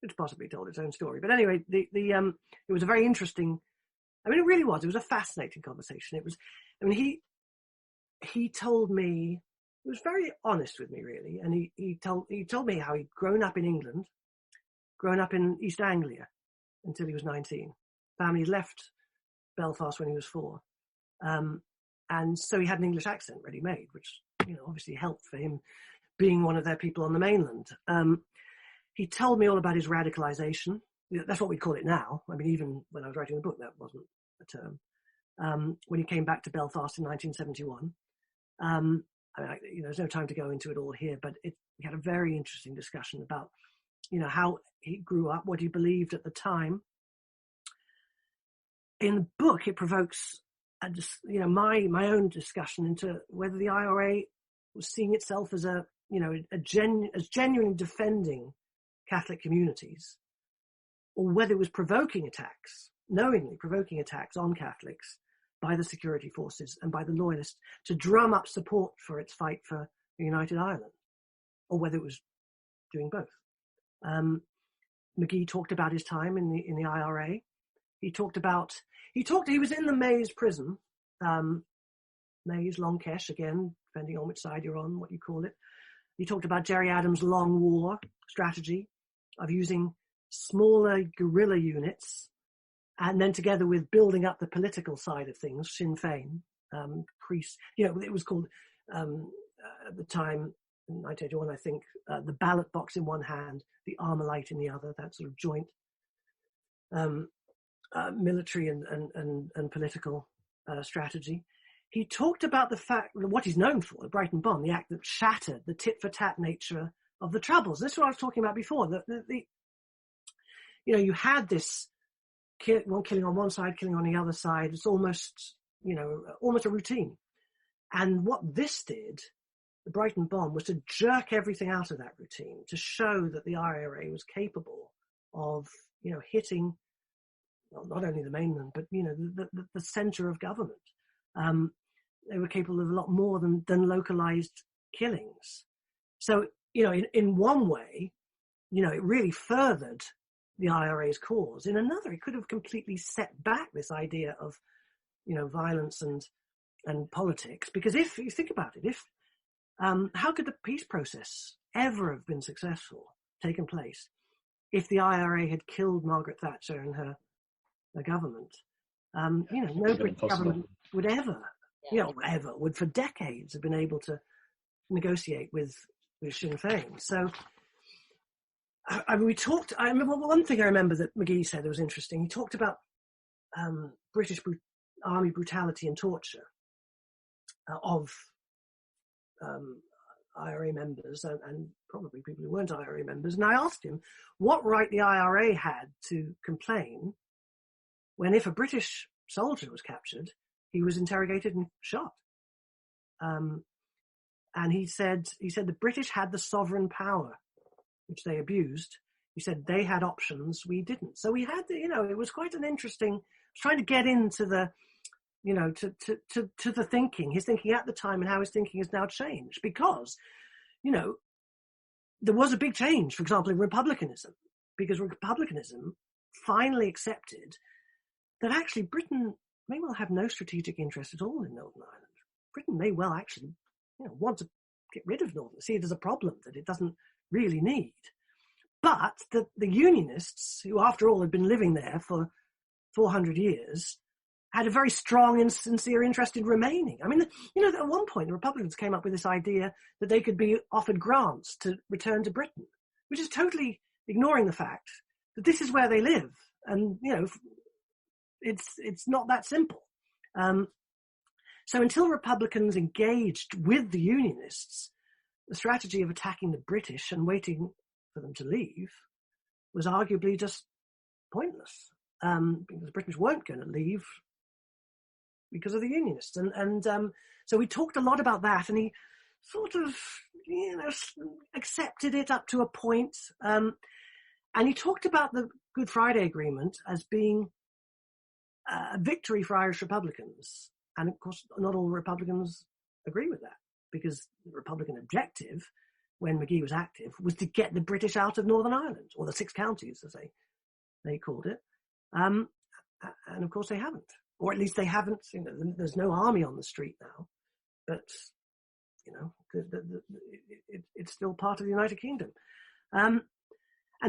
which possibly told its own story. But anyway, it was a very interesting, it really was. It was a fascinating conversation. It was, he told me, he was very honest with me, really. And he told me how he'd grown up in England, grown up in East Anglia until he was 19. Family left Belfast when he was 4. And so he had an English accent ready made, which, obviously helped for him being one of their people on the mainland. He told me all about his radicalization. That's what we call it now. Even when I was writing the book, that wasn't a term. when he came back to Belfast in 1971. There's no time to go into it all here, but we had a very interesting discussion about, how he grew up, what he believed at the time. In the book, it provokes, my own discussion into whether the IRA was seeing itself as genuinely defending Catholic communities, or whether it was knowingly provoking attacks on Catholics by the security forces and by the loyalists to drum up support for its fight for a united Ireland, or whether it was doing both. McGee talked about his time in the IRA. He was in the Maze prison, Maze, Longkesh, again, depending on which side you're on, what you call it. He talked about Gerry Adams' long war strategy of using smaller guerrilla units, and then together with building up the political side of things, Sinn Féin, priests, it was called, at the time, in 1981, I think, the ballot box in one hand, the Armalite in the other, that sort of joint military and political strategy. He talked about the fact, what he's known for, the Brighton Bomb, the act that shattered the tit-for-tat nature of the Troubles. This is what I was talking about before. You had this killing on one side, killing on the other side. It's almost a routine. And what this did, the Brighton Bomb, was to jerk everything out of that routine, to show that the IRA was capable of, hitting, well, not only the mainland, but, the center of government. They were capable of a lot more than localized killings. So, in one way, it really furthered the IRA's cause. In another, it could have completely set back this idea of, violence and politics. Because if you think about it, how could the peace process ever have been successful, taken place, if the IRA had killed Margaret Thatcher and her government? No British government would ever, would for decades have been able to negotiate with Sinn Féin. So, I remember one thing I remember that McGee said that was interesting. He talked about British army brutality and torture of IRA members and probably people who weren't IRA members. And I asked him what right the IRA had to complain when, if a British soldier was captured, he was interrogated and shot. And he said the British had the sovereign power, which they abused. He said they had options, we didn't. So we had, it was quite an interesting, trying to get into the, to the thinking, his thinking at the time and how his thinking has now changed. Because, there was a big change, for example, in republicanism, because republicanism finally accepted that actually Britain may well have no strategic interest at all in Northern Ireland. Britain may well actually, want to get rid of Northern, see it as a problem that it doesn't really need. But the Unionists, who after all had been living there for 400 years, had a very strong and sincere interest in remaining. I mean, at one point the Republicans came up with this idea that they could be offered grants to return to Britain, which is totally ignoring the fact that this is where they live. And, it's not that simple. So until Republicans engaged with the Unionists, the strategy of attacking the British and waiting for them to leave was arguably just pointless, because the British weren't going to leave because of the Unionists. And so we talked a lot about that, and he sort of, accepted it up to a point. And he talked about the Good Friday Agreement as being a victory for Irish Republicans. And of course, not all Republicans agree with that, because the Republican objective, when McGee was active, was to get the British out of Northern Ireland, or the 6 counties, as they called it. And of course they haven't, or at least they haven't, there's no army on the street now, but, it's still part of the United Kingdom. And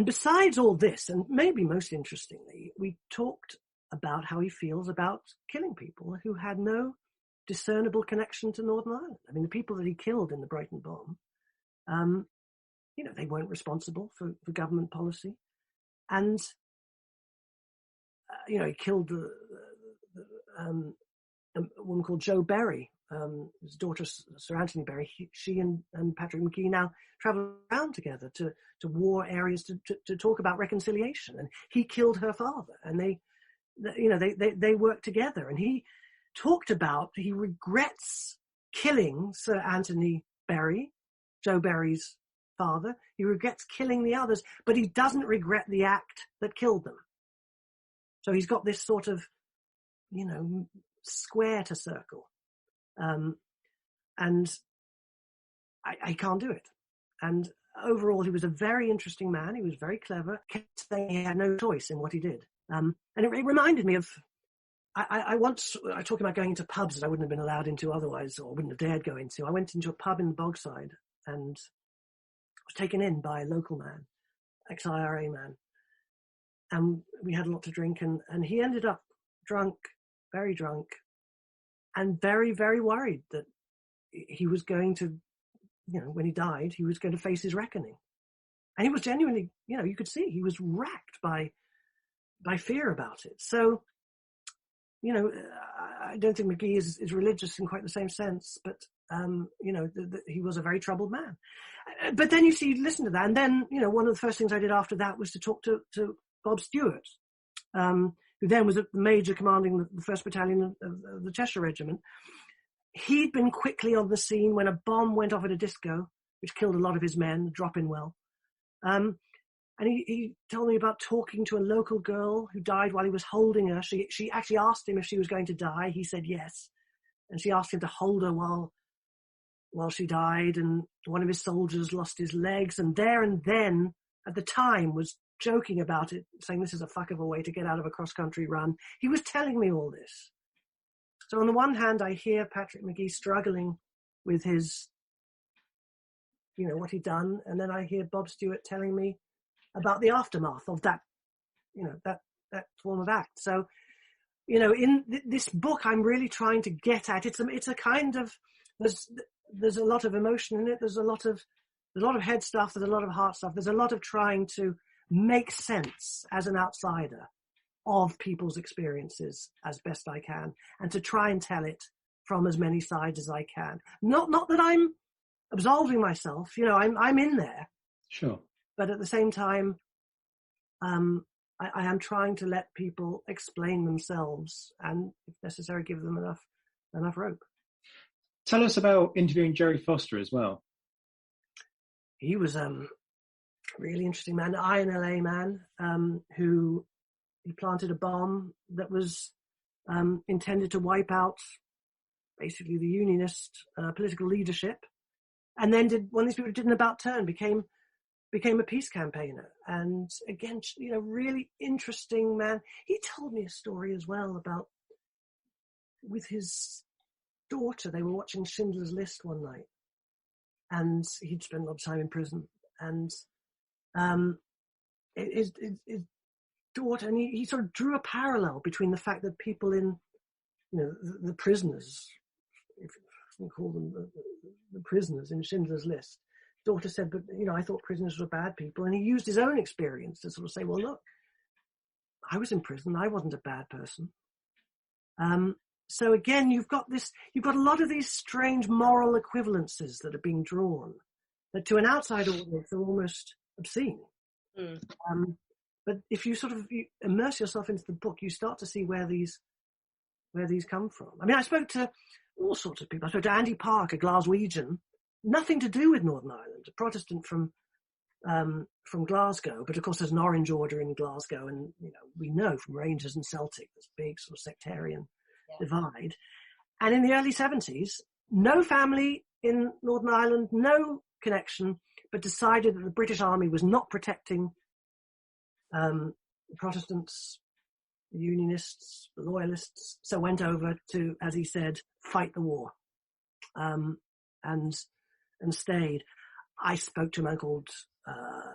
besides all this, and maybe most interestingly, we talked about how he feels about killing people who had no discernible connection to Northern Ireland. I mean, the people that he killed in the Brighton Bomb, they weren't responsible for government policy. And, he killed a woman called Jo Berry, his daughter Sir Anthony Berry. She and Patrick McGee now travel around together to war areas to talk about reconciliation. And he killed her father, and they worked together. And he talked about, he regrets killing Sir Anthony Berry, Jo Berry's father. He regrets killing the others, but he doesn't regret the act that killed them. So he's got this sort of, square to circle. And I can't do it. And overall, he was a very interesting man. He was very clever. Kept saying he had no choice in what he did. And it reminded me of, I once, talking about going into pubs that I wouldn't have been allowed into otherwise, or wouldn't have dared go into. I went into a pub in Bogside and was taken in by a local man, ex-IRA man. And we had a lot to drink, and he ended up drunk, very drunk, and very, very worried that he was going to, when he died, he was going to face his reckoning. And he was genuinely, you could see he was racked by fear about it. So, I don't think McGee is religious in quite the same sense, but, he was a very troubled man. But then you listen to that. And then, one of the first things I did after that was to talk to Bob Stewart, who then was a major commanding the 1st Battalion of the Cheshire Regiment. He'd been quickly on the scene when a bomb went off at a disco, which killed a lot of his men, the drop-in well. And he told me about talking to a local girl who died while he was holding her. She actually asked him if she was going to die. He said yes. And she asked him to hold her while she died. And one of his soldiers lost his legs. And there and then, at the time, was joking about it, saying this is a fuck of a way to get out of a cross-country run. He was telling me all this. So on the one hand, I hear Patrick McGee struggling with his, what he'd done. And then I hear Bob Stewart telling me about the aftermath of that, that form of act. So, in this book, I'm really trying to get at, it's a kind of, there's a lot of emotion in it. There's a lot of head stuff. There's a lot of heart stuff. There's a lot of trying to make sense as an outsider of people's experiences as best I can, and to try and tell it from as many sides as I can. Not that I'm absolving myself, I'm in there. Sure. But at the same time, I am trying to let people explain themselves, and if necessary, give them enough rope. Tell us about interviewing Jerry Foster as well. He was really interesting man, INLA man, who he planted a bomb that was intended to wipe out basically the unionist political leadership, and then one of these people did an about turn, became a peace campaigner. And again, really interesting man. He told me a story as well about with his daughter. They were watching Schindler's List one night, and he'd spent a lot of time in prison. And his daughter, and he sort of drew a parallel between the fact that people in, the prisoners, if you can call them the prisoners in Schindler's List. Daughter said, but, I thought prisoners were bad people. And he used his own experience to sort of say, well, look, I was in prison. I wasn't a bad person. So again, you've got a lot of these strange moral equivalences that are being drawn that to an outside audience are almost obscene. Mm. But if you you immerse yourself into the book, you start to see where these come from. I mean, I spoke to all sorts of people. I spoke to Andy Park, a Glaswegian, nothing to do with Northern Ireland, a Protestant from Glasgow, but of course there's an Orange Order in Glasgow, and we know from Rangers and Celtic this big sort of sectarian divide. And in the early 70s, no family in Northern Ireland, no connection, but decided that the British Army was not protecting the Protestants, the Unionists, the Loyalists, so went over to, as he said, fight the war, and stayed. I spoke to a man called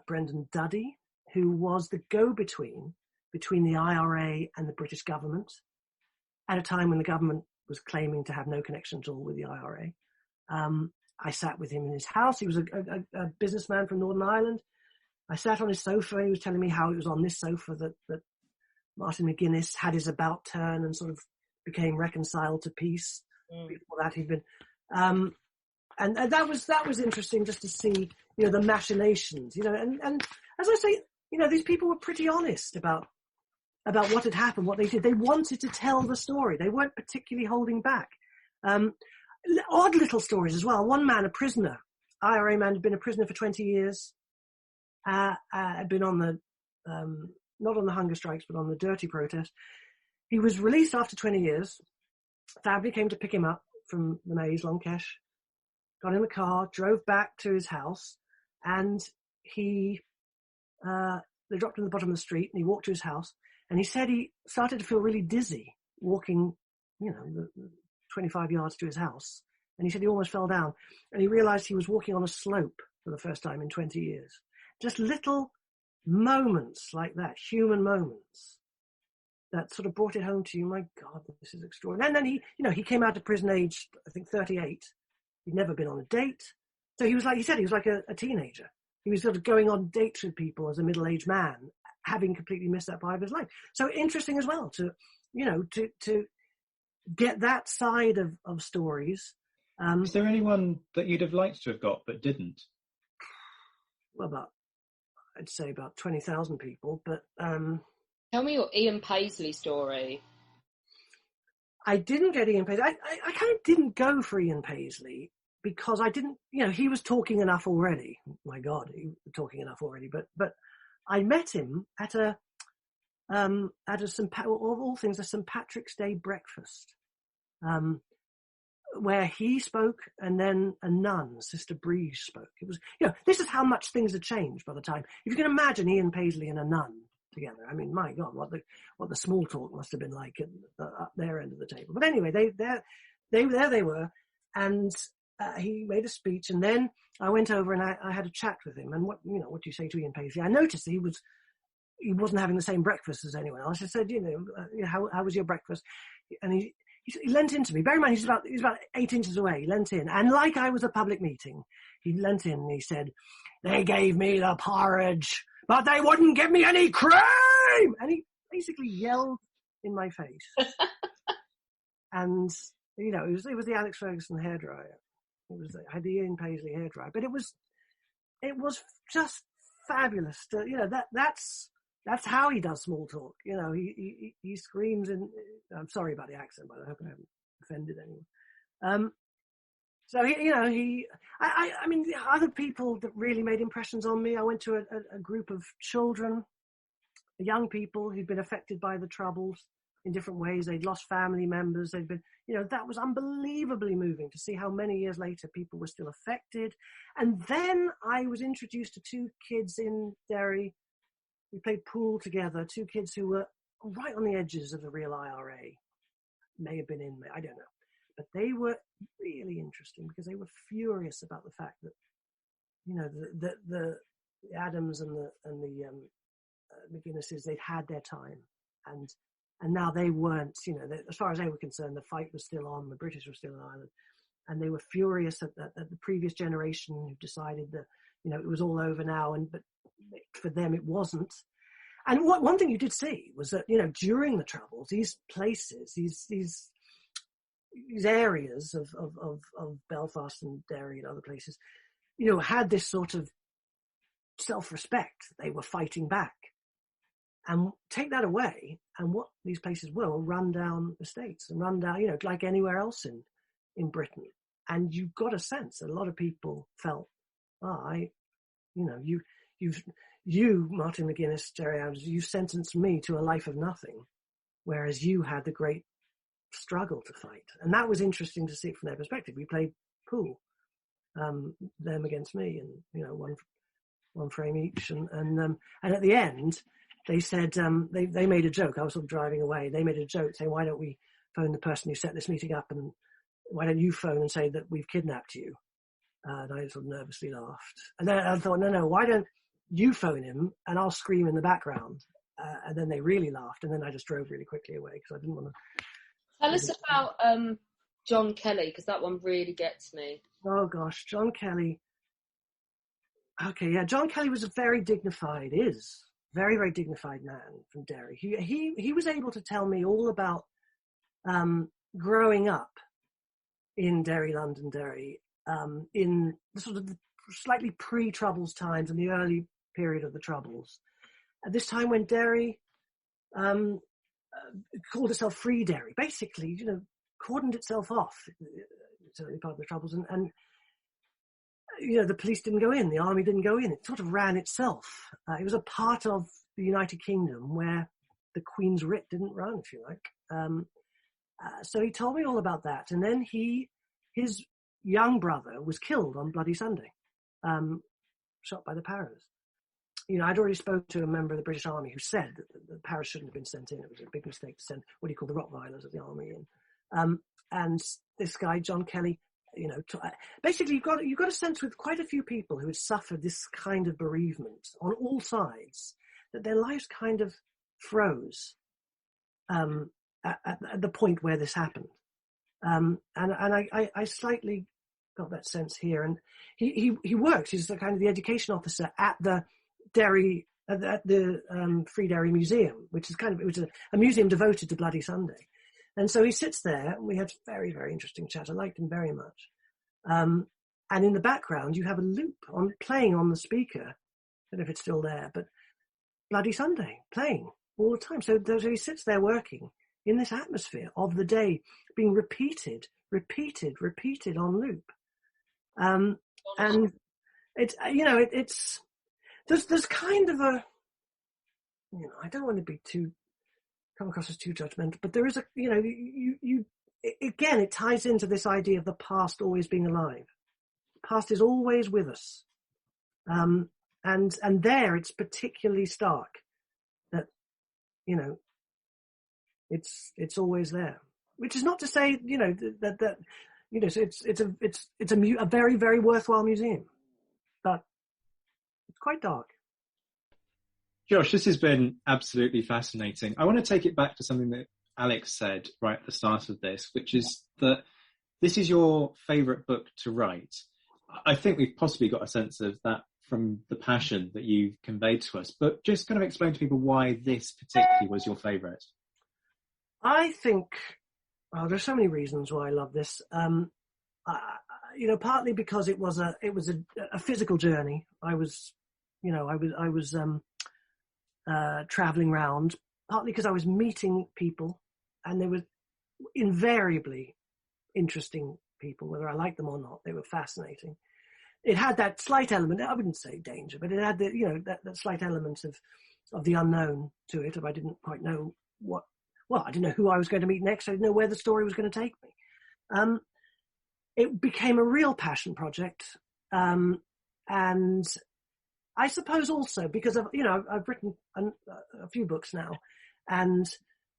Brendan Duddy, who was the go-between between the IRA and the British government at a time when the government was claiming to have no connection at all with the IRA. I sat with him in his house. He was a businessman from Northern Ireland. I sat on his sofa. He was telling me how it was on this sofa that Martin McGuinness had his about turn and sort of became reconciled to peace. Before that, he'd been, and that was interesting just to see, the machinations, and as I say, these people were pretty honest about what had happened, what they did. They wanted to tell the story. They weren't particularly holding back. Odd little stories as well. One man, a prisoner, IRA man, had been a prisoner for 20 years, had been on the, not on the hunger strikes, but on the dirty protest. He was released after 20 years. Family came to pick him up from the maze, Longkesh, got in the car, drove back to his house, and they dropped him at the bottom of the street, and he walked to his house, and he said he started to feel really dizzy walking, the 25 yards to his house, and he said he almost fell down, and he realized he was walking on a slope for the first time in 20 years. Just little moments like that, human moments, that sort of brought it home to you. My God, this is extraordinary. And then he came out of prison aged, I think, 38. He'd never been on a date. So he was like a teenager. He was sort of going on dates with people as a middle-aged man, having completely missed that part of his life. So interesting as well to get that side of stories. Is there anyone that you'd have liked to have got but didn't? Well, I'd say about 20,000 people, but... Tell me your Ian Paisley story. I didn't get Ian Paisley. I kind of didn't go for Ian Paisley because I didn't, he was talking enough already. My God, he was talking enough already. But I met him at a St. Patrick's Day breakfast, where he spoke and then a nun, Sister Breeze, spoke. It was, this is how much things had changed by the time. If you can imagine Ian Paisley and a nun together. I mean, my God, what the small talk must have been like at their end of the table. But anyway, they were, and he made a speech, and then I went over and I had a chat with him. And what do you say to Ian Paisley? I noticed he wasn't having the same breakfast as anyone else. I said, how was your breakfast? And he leant into me. Bear in mind, he's about 8 inches away. He leant in, and like I was a public meeting, he leant in and he said, "They gave me the porridge, but they wouldn't give me any cream!" And he basically yelled in my face. And, it was the Alex Ferguson hairdryer. I had the Ian Paisley hairdryer. But it was just fabulous. That's how he does small talk. He screams in, I'm sorry about the accent, but I hope I haven't offended anyone. So I mean, the other people that really made impressions on me, I went to a group of children, young people who'd been affected by the Troubles in different ways. They'd lost family members. They'd been, that was unbelievably moving to see how many years later people were still affected. And then I was introduced to two kids in Derry. We played pool together, two kids who were right on the edges of the real IRA. May have been in, I don't know. But they were really interesting because they were furious about the fact that, the Adams and the McGuinnesses, they'd had their time, and now they weren't. As far as they were concerned, the fight was still on. The British were still in Ireland, and they were furious at the previous generation who decided that it was all over now, but for them it wasn't. And one thing you did see was that during the Troubles, these places, these areas of Belfast and Derry and other places, had this sort of self-respect. They were fighting back. And take that away, and what these places were run-down estates and run-down, like anywhere else in Britain. And you got a sense that a lot of people felt, you, Martin McGuinness, Jerry Adams, you sentenced me to a life of nothing, whereas you had the great struggle to fight. And that was interesting to see it from their perspective. We played pool, them against me, and one frame each, and at the end they said they made a joke. I was sort of driving away. They made a joke saying, "Why don't we phone the person who set this meeting up, and why don't you phone and say that we've kidnapped you?" And I sort of nervously laughed. And then I thought, no, why don't you phone him and I'll scream in the background? And then they really laughed, and then I just drove really quickly away because I didn't want to. Tell us about John Kelly, because that one really gets me. Oh gosh, John Kelly. Okay, yeah, John Kelly was a very dignified man from Derry. He was able to tell me all about growing up in Derry, Londonderry, in the sort of slightly pre-Troubles times and the early period of the Troubles. At this time when Derry called itself Free Derry, basically, cordoned itself off, certainly part of the Troubles, and the police didn't go in, the army didn't go in, it sort of ran itself. It was a part of the United Kingdom where the Queen's writ didn't run, if you like. So he told me all about that, and then his young brother was killed on Bloody Sunday, shot by the Paras. I'd already spoken to a member of the British Army who said that the Paras shouldn't have been sent in. It was a big mistake to send what do you call the Rottweilers of the army in. And this guy, John Kelly, basically you've got a sense with quite a few people who had suffered this kind of bereavement on all sides, that their lives kind of froze at the point where this happened. And I slightly got that sense here. And he works, he's the kind of the education officer at the Derry, at the Free Derry Museum, which is it was a museum devoted to Bloody Sunday. And so he sits there, and we had very, very interesting chat. I liked him very much. And in the background, you have a loop playing on the speaker. I don't know if it's still there, but Bloody Sunday playing all the time. So he sits there working in this atmosphere of the day, being repeated on loop. And it's, it's, there's kind of a, I don't want to come across as too judgmental, but there is again, it ties into this idea of the past always being alive. The past is always with us. And there it's particularly stark that, it's always there, which is not to say, that it's a very, very worthwhile museum, but it's quite dark. Josh, this has been absolutely fascinating. I want to take it back to something that Alex said right at the start of this, which is that this is your favourite book to write. I think we've possibly got a sense of that from the passion that you've conveyed to us, but just kind of explain to people why this particularly was your favourite. I think, there's so many reasons why I love this. Partly because it was a physical journey. I was traveling around, partly because I was meeting people, and they were invariably interesting people, whether I liked them or not. They were fascinating. It had that slight element, I wouldn't say danger, but it had that slight element of the unknown to it. If I didn't quite know I didn't know who I was going to meet next. I didn't know where the story was going to take me. It became a real passion project. And I suppose also because I've written a few books now, and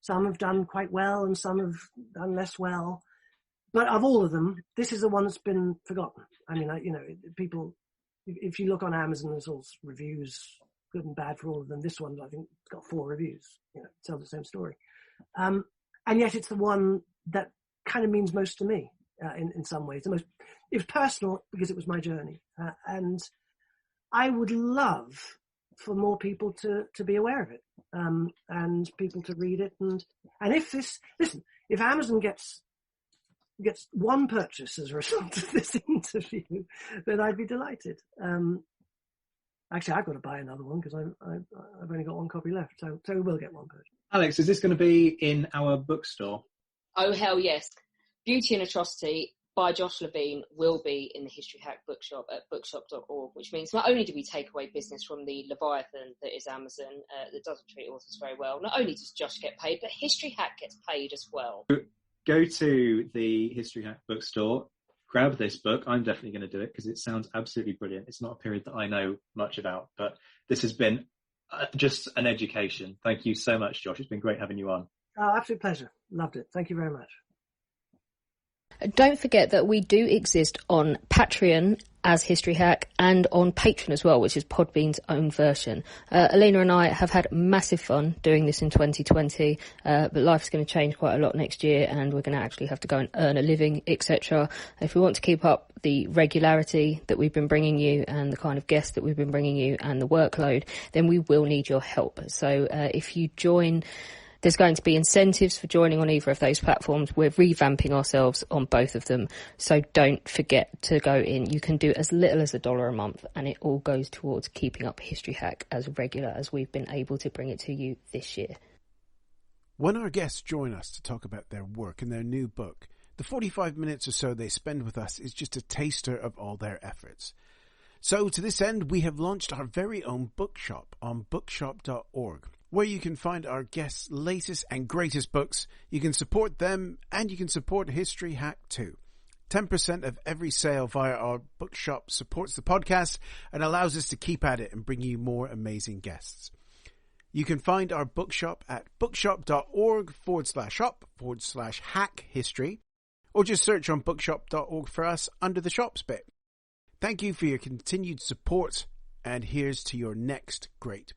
some have done quite well and some have done less well. But of all of them, this is the one that's been forgotten. I mean, people, if you look on Amazon, there's all reviews, good and bad for all of them. This one, I think, it's got 4 reviews. It tells the same story. And yet it's the one that kind of means most to me in some ways. It was personal because it was my journey. And I would love for more people to be aware of it, and people to read it. And if Amazon gets one purchase as a result of this interview, then I'd be delighted. Actually, I've got to buy another one because I've only got one copy left, so we will get one purchase. Alex, is this going to be in our bookstore? Oh, hell yes. Beauty and Atrocity by Josh Levine will be in the History Hack bookshop at bookshop.org, which means not only do we take away business from the Leviathan that is Amazon, that doesn't treat authors very well, not only does Josh get paid, but History Hack gets paid as well. Go to the History Hack bookstore, grab this book. I'm definitely going to do it because it sounds absolutely brilliant. It's not a period that I know much about, but this has been just an education. Thank you so much, Josh. It's been great having you on. Oh, absolute pleasure. Loved it. Thank you very much. Don't forget that we do exist on Patreon as History Hack and on Patreon as well, which is Podbean's own version. Alina and I have had massive fun doing this in 2020, but life's going to change quite a lot next year and we're going to actually have to go and earn a living, etc. If we want to keep up the regularity that we've been bringing you and the kind of guests that we've been bringing you and the workload, then we will need your help. So if you join There's going to be incentives for joining on either of those platforms. We're revamping ourselves on both of them. So don't forget to go in. You can do as little as $1 a month, and it all goes towards keeping up History Hack as regular as we've been able to bring it to you this year. When our guests join us to talk about their work and their new book, the 45 minutes or so they spend with us is just a taster of all their efforts. So to this end, we have launched our very own bookshop on bookshop.org, where you can find our guests' latest and greatest books. You can support them, and you can support History Hack too. 10% of every sale via our bookshop supports the podcast and allows us to keep at it and bring you more amazing guests. You can find our bookshop at bookshop.org/shop/hack history, or just search on bookshop.org for us under the shops bit. Thank you for your continued support, and here's to your next great